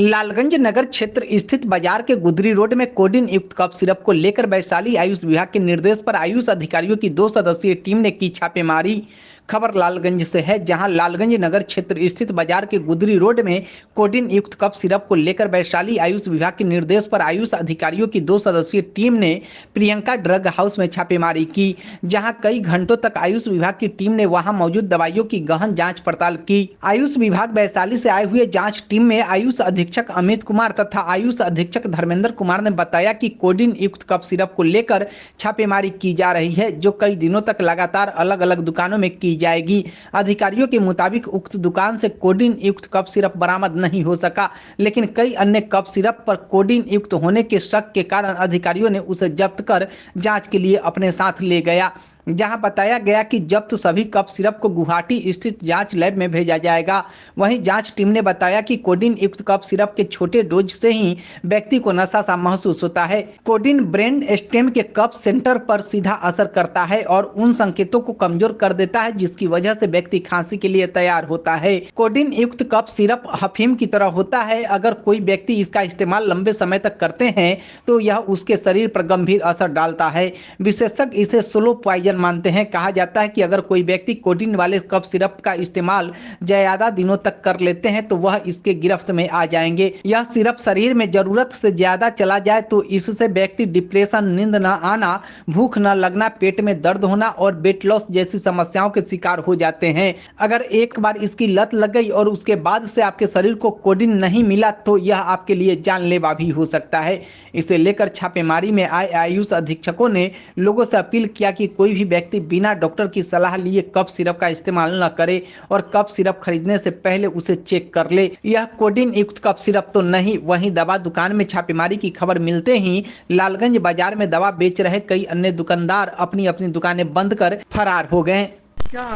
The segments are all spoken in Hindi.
लालगंज नगर क्षेत्र स्थित बाजार के गुदरी रोड में कोडिन युक्त कफ सिरप को लेकर वैशाली आयुष विभाग के निर्देश पर आयुष अधिकारियों की 2 सदस्यीय टीम ने की छापेमारी। खबर लालगंज से है, जहां लालगंज नगर क्षेत्र स्थित बाजार के गुदरी रोड में कोडिन युक्त कफ सिरप को लेकर वैशाली आयुष विभाग के निर्देश पर आयुष अधिकारियों की 2 सदस्यीय टीम ने प्रियंका ड्रग हाउस में छापेमारी की, जहां कई घंटों तक आयुष विभाग की टीम ने वहां मौजूद दवाइयों की गहन जांच पड़ताल की। आयुष विभाग वैशाली से आए हुए जांच टीम में आयुष अधीक्षक अमित कुमार तथा आयुष अधीक्षक धर्मेंद्र कुमार ने बताया कि कोडिन युक्त कफ सिरप को लेकर छापेमारी की जा रही है, जो कई दिनों तक लगातार अलग अलग दुकानों में की जाएगी। अधिकारियों के मुताबिक उक्त दुकान से कोडिन युक्त कफ सिरप बरामद नहीं हो सका, लेकिन कई अन्य कफ सिरप पर कोडिन युक्त होने के शक के कारण अधिकारियों ने उसे जब्त कर जांच के लिए अपने साथ ले गया, जहां बताया गया कि जब्त सभी कफ सिरप को गुवाहाटी स्थित जांच लैब में भेजा जाएगा। वहीं जांच टीम ने बताया कि कोडिन युक्त कफ सिरप के छोटे डोज से ही व्यक्ति को नशा सा महसूस होता है। कोडिन ब्रेन स्टेम के कफ सेंटर पर सीधा असर करता है और उन संकेतों को कमजोर कर देता है, जिसकी वजह से व्यक्ति खांसी के लिए तैयार होता है। कोडिन युक्त कफ सिरप अफीम की तरह होता है। अगर कोई व्यक्ति इसका इस्तेमाल लंबे समय तक करते हैं तो यह उसके शरीर पर गंभीर असर डालता है। विशेषज्ञ इसे स्लो पॉइजन मानते हैं। कहा जाता है कि अगर कोई व्यक्ति कोडिन वाले कफ सिरप का इस्तेमाल ज्यादा दिनों तक कर लेते हैं तो वह इसके गिरफ्त में आ जाएंगे। यह सिरप शरीर में जरूरत से ज्यादा चला जाए तो इससे व्यक्ति डिप्रेशन, नींद न आना, भूख न लगना, पेट में दर्द होना और वेट लॉस जैसी समस्याओं के शिकार हो जाते हैं। अगर एक बार इसकी लत लग गई और उसके बाद से आपके शरीर को कोडिन नहीं मिला तो यह आपके लिए जानलेवा भी हो सकता है। इसे लेकर छापेमारी में आए आयुष अधीक्षकों ने लोगों से अपील किया कि कोई भी व्यक्ति बिना डॉक्टर की सलाह लिए कफ सिरप का इस्तेमाल न करे और कफ सिरप खरीदने से पहले उसे चेक कर ले। यह कोडिन युक्त कफ सिरप तो नहीं। वहीं दवा दुकान में छापेमारी की खबर मिलते ही लालगंज बाजार में दवा बेच रहे कई अन्य दुकानदार अपनी अपनी दुकानें बंद कर फरार हो गए। क्या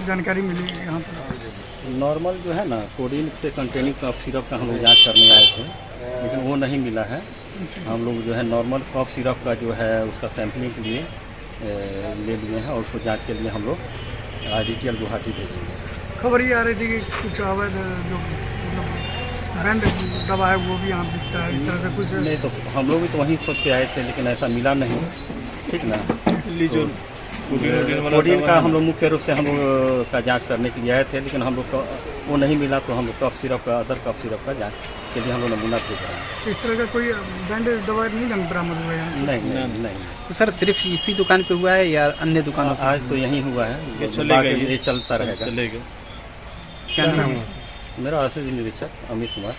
जानकारी मिली यहाँ पर? नॉर्मल जो है ना, कोडिन से कंटेनिंग कफ सिरप का हम लोग जाँच करने आए थे, लेकिन वो नहीं मिला है। हम लोग जो है नॉर्मल कफ सिरप का जो है उसका सैंपलिंग के लिए ले लिए हैं और उसको जांच के लिए हम लोग IDTL गुवाहाटी भेजेंगे। खबर ये आ रही थी कि कुछ अवैध जो ब्रांड दवा है वो भी यहाँ बिकता है, इस तरह से कुछ नहीं। तो हम लोग भी तो वहीं सोच के आए थे, लेकिन ऐसा मिला नहीं। ठीक ना, जो कोडिन का हम लोग मुख्य रूप से हम लोग का जाँच करने के लिए आए थे, लेकिन हम लोग को वो नहीं मिला तो हम लोग कफ सिरप का, अदर कफ सिरप का जाँच के लिए हम लोग नमूना भेज रहे हैं। इस तरह का कोई ब्रांडेड दवा नहीं बरामद हुआ है? नहीं। तो सर सिर्फ इसी दुकान पे हुआ है या अन्य दुकानों पे? आज तो यहीं हुआ है, ये चलता रहेगा। क्या नाम है? मेरा आशीष निरीक्षक अमित कुमार।